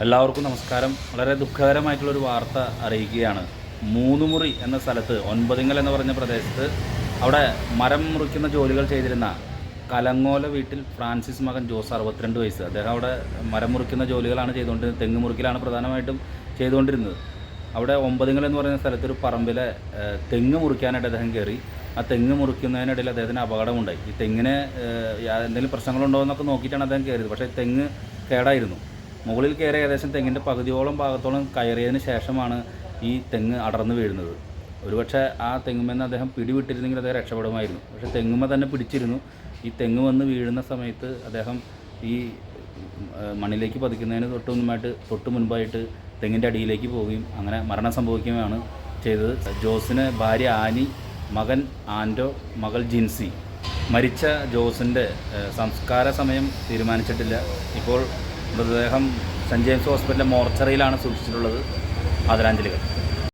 എല്ലാവർക്കും നമസ്കാരം. വളരെ ദുഃഖകരമായിട്ടുള്ളൊരു വാർത്ത അറിയിക്കുകയാണ്. മൂന്നുമുറി എന്ന സ്ഥലത്ത് ഒൻപതിങ്ങൽ എന്ന് പറഞ്ഞ പ്രദേശത്ത് അവിടെ മരം മുറിക്കുന്ന ജോലികൾ ചെയ്തിരുന്ന കലങ്ങോല വീട്ടിൽ ഫ്രാൻസിസ് മകൻ ജോസ് 62 വയസ്സ്. അദ്ദേഹം അവിടെ മരം മുറിക്കുന്ന ജോലികളാണ് ചെയ്തുകൊണ്ടിരുന്നത്. തെങ്ങ് മുറിക്കലാണ് പ്രധാനമായിട്ടും ചെയ്തുകൊണ്ടിരുന്നത്. അവിടെ ഒമ്പതിങ്ങൽ എന്ന് പറയുന്ന സ്ഥലത്തൊരു പറമ്പിലെ തെങ്ങ് മുറിക്കാനായിട്ട് അദ്ദേഹം കയറി. ആ തെങ്ങ് മുറിക്കുന്നതിനിടയിൽ അദ്ദേഹത്തിന് അപകടമുണ്ടായി. ഈ തെങ്ങിന് എന്തെങ്കിലും പ്രശ്നങ്ങളുണ്ടോ എന്നൊക്കെ നോക്കിയിട്ടാണ് അദ്ദേഹം കയറിയത്. പക്ഷേ തെങ്ങ് കേടായിരുന്നു. മുകളിൽ കയറി ഏകദേശം തെങ്ങിൻ്റെ പകുതിയോളം ഭാഗത്തോളം കയറിയതിന് ശേഷമാണ് ഈ തെങ്ങ് അടർന്നു വീഴുന്നത്. ഒരുപക്ഷെ ആ തെങ്ങുമെന്ന് അദ്ദേഹം പിടിവിട്ടിരുന്നെങ്കിൽ അദ്ദേഹം രക്ഷപ്പെടുമായിരുന്നു. പക്ഷേ തെങ്ങുമ്മ തന്നെ പിടിച്ചിരുന്നു. ഈ തെങ്ങ് വന്ന് വീഴുന്ന സമയത്ത് അദ്ദേഹം ഈ മണ്ണിലേക്ക് പതിക്കുന്നതിന് തൊട്ട് മുൻപായിട്ട് തെങ്ങിൻ്റെ അടിയിലേക്ക് പോവുകയും അങ്ങനെ മരണം സംഭവിക്കുകയാണ് ചെയ്തത്. ജോസിന് ഭാര്യ ആനി, മകൻ ആൻറ്റോ, മകൾ ജിൻസി. മരിച്ച ജോസിൻ്റെ സംസ്കാര സമയം തീരുമാനിച്ചിട്ടില്ല. ഇപ്പോൾ മൃതദേഹം സെൻറ്റ് ജെയിംസ് ഹോസ്പിറ്റലിലെ മോർച്ചറിയിലാണ് സൂക്ഷിച്ചിട്ടുള്ളത്. ആദരാഞ്ജലികൾ.